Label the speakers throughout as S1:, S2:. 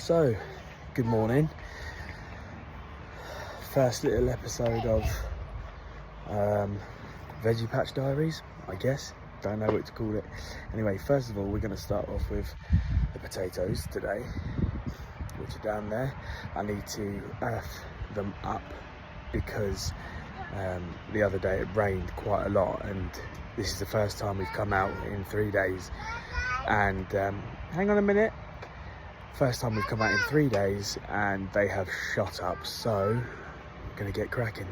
S1: So, good morning. First little episode of Veggie Patch Diaries, I guess. Don't know what to call it. Anyway, first of all, we're going to start off with the potatoes today, which are down there. I need to earth them up because the other day it rained quite a lot, and this is the first time we've come out in 3 days. And hang on a minute. First time we've come out in 3 days and they have shot up, so I'm gonna get cracking.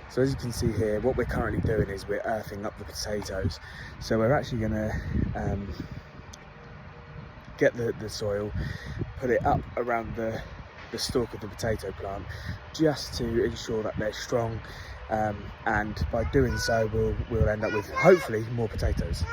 S1: So as you can see here, what we're currently doing is we're earthing up the potatoes. So we're actually going to get the soil, put it up around the stalk of the potato plant, just to ensure that they're strong, and by doing so we'll end up with hopefully more potatoes.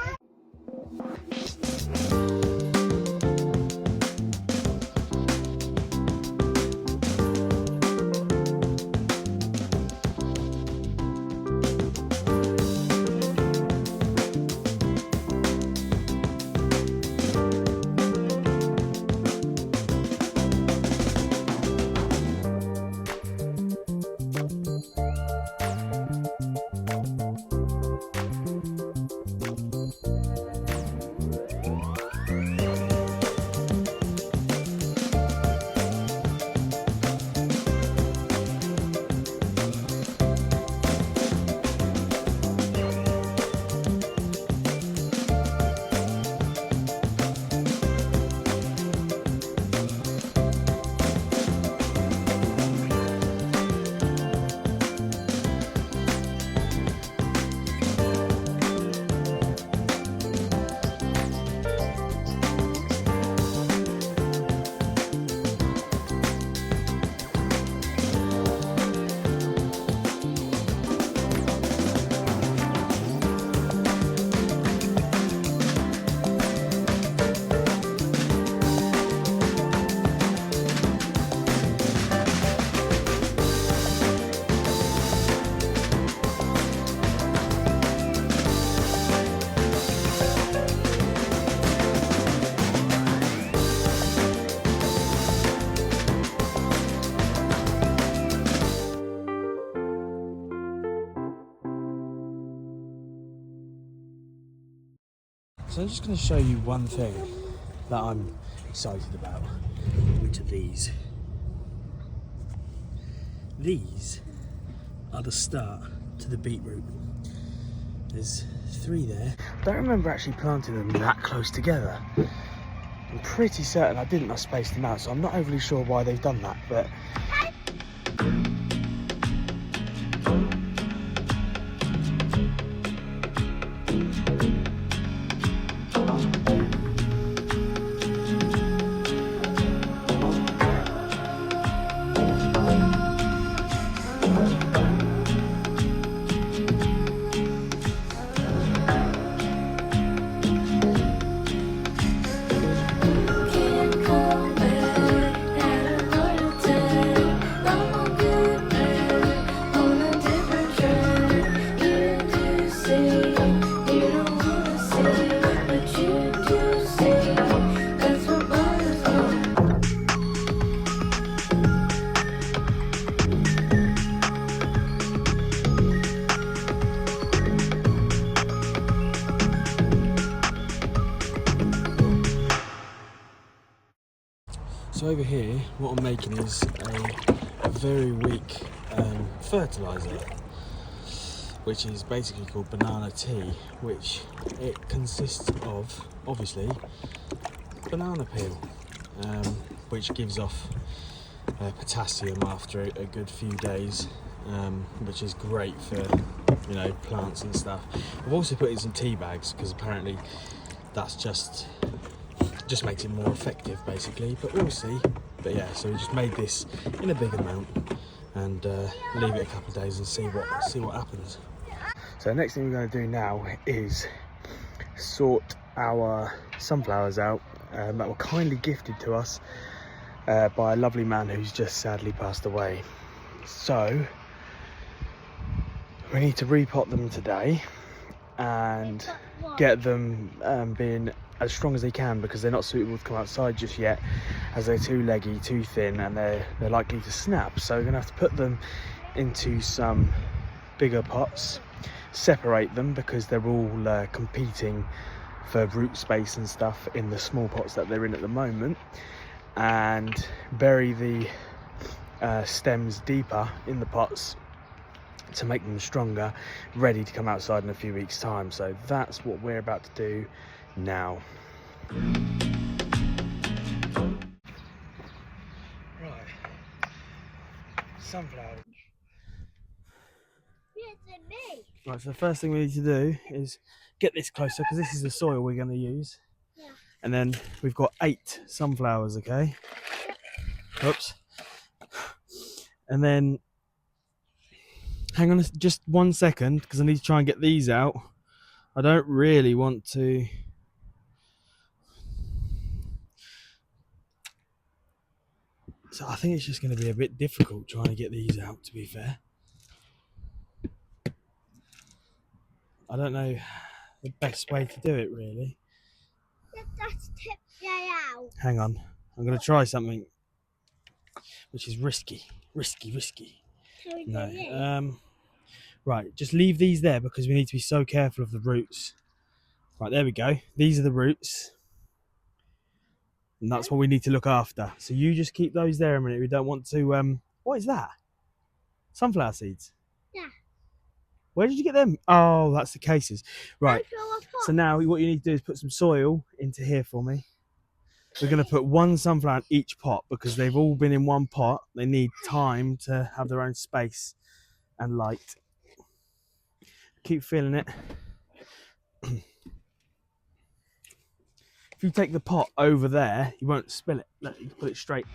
S1: So I'm just going to show you one thing that I'm excited about, which are these. These are the start to the beetroot. There's 3 there. I don't remember actually planting them that close together. I'm pretty certain I didn't. I spaced them out, so I'm not overly sure why they've done that, but So over here, what I'm making is a very weak fertiliser, which is basically called banana tea, which it consists of, obviously, banana peel, which gives off potassium after a good few days, which is great for, you know, plants and stuff. I've also put in some tea bags because apparently that's just makes it more effective, basically, but we'll see. But yeah, so we just made this in a big amount and leave it a couple of days and see what happens. So the next thing we're going to do now is sort our sunflowers out that were kindly gifted to us by a lovely man who's just sadly passed away. So we need to repot them today and get them being as strong as they can, because they're not suitable to come outside just yet, as they're too leggy, too thin, and they're likely to snap. So we're gonna have to put them into some bigger pots, separate them because they're all competing for root space and stuff in the small pots that they're in at the moment, and bury the stems deeper in the pots to make them stronger, ready to come outside in a few weeks' time. So that's what we're about to do now. Right, sunflower. Right, so the first thing we need to do is get this closer, because this is the soil we're going to use. Yeah. And then we've got 8 sunflowers, okay? Oops. And then hang on just 1 second, because I need to try and get these out. I don't really want to. So I think it's just going to be a bit difficult trying to get these out, to be fair. I don't know the best way to do it, really.
S2: Just tip that out.
S1: Hang on, I'm going to try something which is risky. No. Right, just leave these there because we need to be so careful of the roots. Right, there we go. These are the roots. And that's what we need to look after. So you just keep those there a minute. We don't want to... what is that? Sunflower seeds?
S2: Yeah.
S1: Where did you get them? Oh, that's the cases. Right. So now what you need to do is put some soil into here for me. We're going to put 1 sunflower in each pot because they've all been in one pot. They need time to have their own space and light. Keep feeling it. If you take the pot over there, you won't spill it. Look, you can put it straight.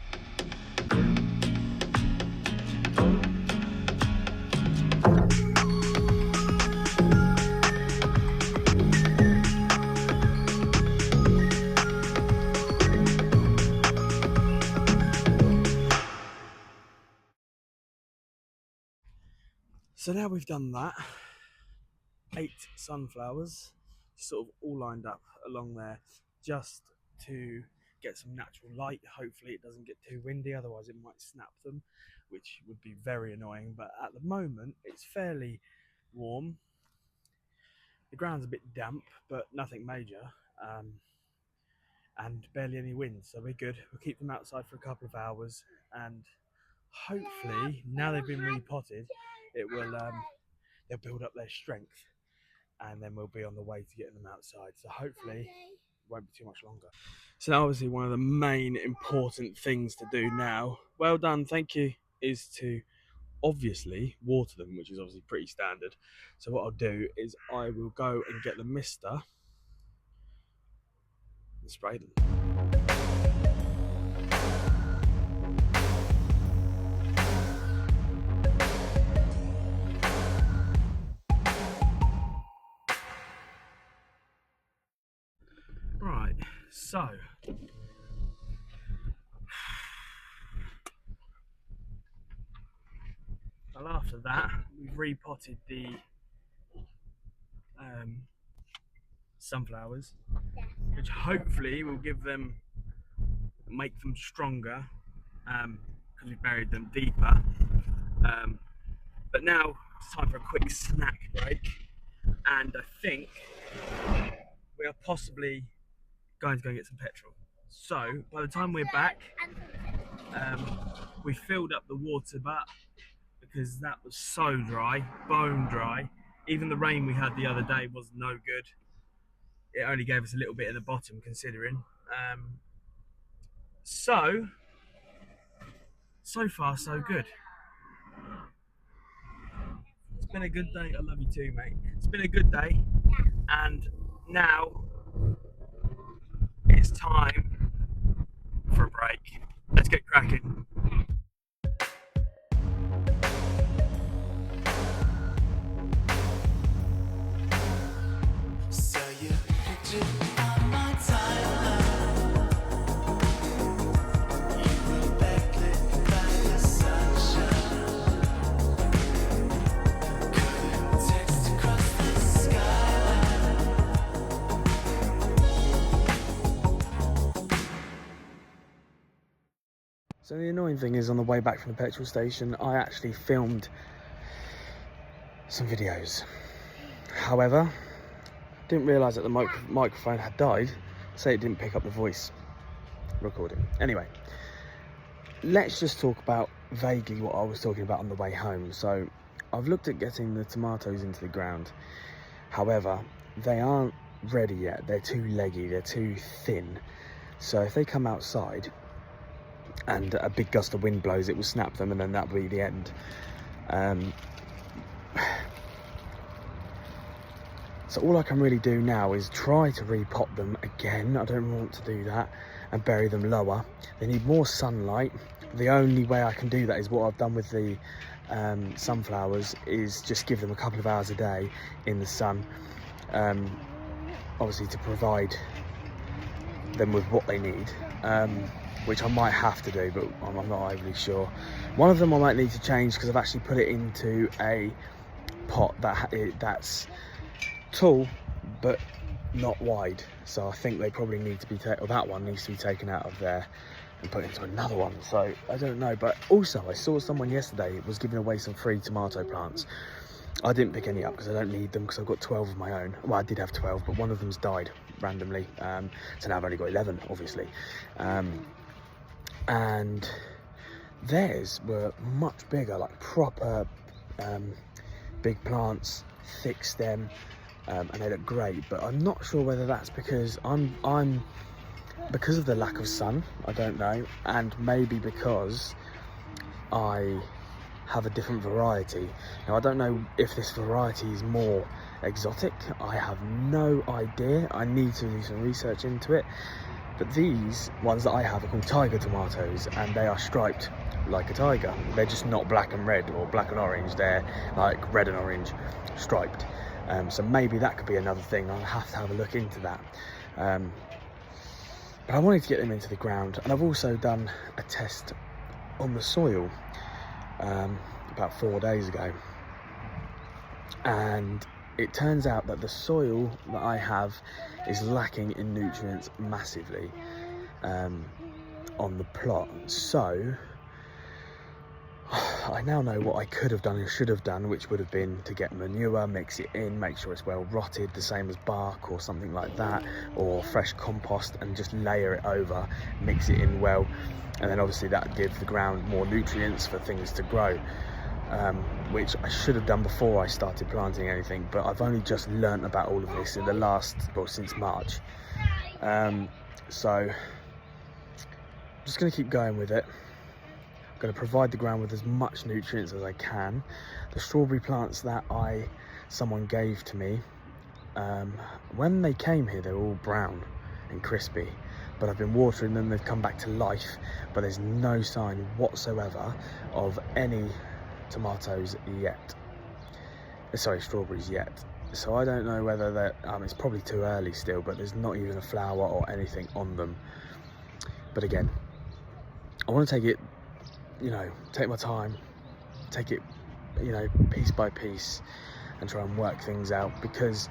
S1: So now we've done that, 8 sunflowers, sort of all lined up along there, just to get some natural light. Hopefully it doesn't get too windy, otherwise it might snap them, which would be very annoying. But at the moment it's fairly warm. The ground's a bit damp, but nothing major, and barely any wind, so we're good. We'll keep them outside for a couple of hours, and hopefully now they've been repotted, it will they'll build up their strength, and then we'll be on the way to getting them outside. So hopefully it won't be too much longer. So obviously one of the main important things to do now, well done, thank you, is to obviously water them, which is obviously pretty standard. So what I'll do is I will go and get the mister and spray them. Right, so well, after that we've repotted the sunflowers, which hopefully will make them stronger, because we buried them deeper. But now it's time for a quick snack break, and I think we are possibly going to go and get some petrol. So by the time we're back, we filled up the water butt because that was so dry, bone dry. Even the rain we had the other day was no good. It only gave us a little bit at the bottom, considering. So far so good. It's been a good day. I love you too, mate. It's been a good day, and now it's time for a break. Let's get cracking. So the annoying thing is, on the way back from the petrol station, I actually filmed some videos. However, didn't realise that the microphone had died, so it didn't pick up the voice recording. Anyway, let's just talk about vaguely what I was talking about on the way home. So I've looked at getting the tomatoes into the ground. However, they aren't ready yet. They're too leggy, they're too thin. So if they come outside and a big gust of wind blows, it will snap them, and then that'll be the end. So all I can really do now is try to repot them again. I don't want to do that and bury them lower. They need more sunlight. The only way I can do that is what I've done with the sunflowers, is just give them a couple of hours a day in the sun, obviously to provide them with what they need. Which I might have to do, but I'm not overly sure. One of them I might need to change because I've actually put it into a pot that's tall but not wide. So I think they probably need to be that one needs to be taken out of there and put into another one. So I don't know. But also, I saw someone yesterday was giving away some free tomato plants. I didn't pick any up because I don't need them, because I've got 12 of my own. Well, I did have 12, but one of them's died randomly. So now I've only got 11, obviously. And theirs were much bigger, like proper big plants, thick stem, and they look great. But I'm not sure whether that's because because of the lack of sun, I don't know, and maybe because I have a different variety. Now I don't know if this variety is more exotic. I have no idea. I need to do some research into it. But these ones that I have are called tiger tomatoes, and they are striped like a tiger. They're just not black and red or black and orange. They're like red and orange striped. So maybe that could be another thing. I'll have to have a look into that. But I wanted to get them into the ground, and I've also done a test on the soil about 4 days ago. And it turns out that the soil that I have is lacking in nutrients massively on the plot. So I now know what I could have done and should have done, which would have been to get manure, mix it in, make sure it's well rotted, the same as bark or something like that, or fresh compost, and just layer it over, mix it in well, and then obviously that would give the ground more nutrients for things to grow. Which I should have done before I started planting anything, but I've only just learnt about all of this in the last, well, since March. So I'm just going to keep going with it. I'm going to provide the ground with as much nutrients as I can. The strawberry plants that someone gave to me, when they came here, they were all brown and crispy, but I've been watering them, they've come back to life, but there's no sign whatsoever of any tomatoes yet. Sorry, strawberries yet. So I don't know whether that it's probably too early still, but there's not even a flower or anything on them. But again, I want to take it, take my time, take it, piece by piece, and try and work things out, because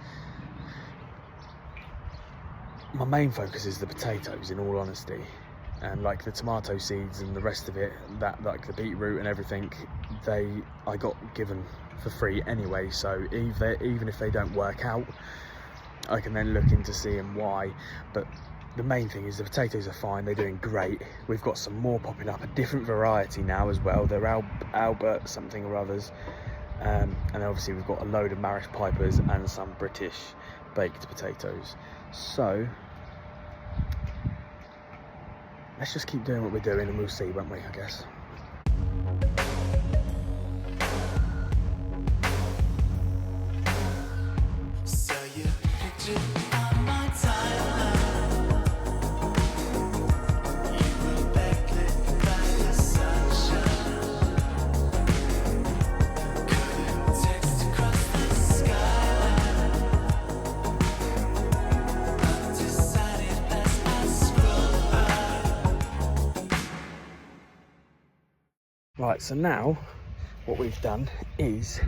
S1: my main focus is the potatoes, in all honesty. And like the tomato seeds and the rest of it, that like the beetroot and everything, I got given for free anyway. So even if they don't work out, I can then look into seeing why. But the main thing is the potatoes are fine, they're doing great. We've got some more popping up, a different variety now as well. They're Albert something or others. And then obviously we've got a load of Marish Pipers and some British baked potatoes. So let's just keep doing what we're doing and we'll see, won't we, I guess. Right, so now what we've done is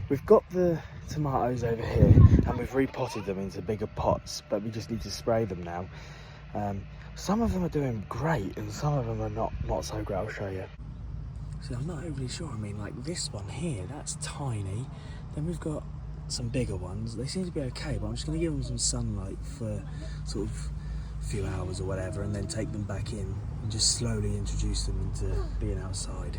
S1: we've got the tomatoes over here and we've repotted them into bigger pots, but we just need to spray them now. Some of them are doing great and some of them are not so great. I'll show you. So I'm not overly sure. I mean, like this one here, that's tiny. Then we've got some bigger ones. They seem to be okay, but I'm just going to give them some sunlight for sort of a few hours or whatever, and then take them back in and just slowly introduce them into being outside.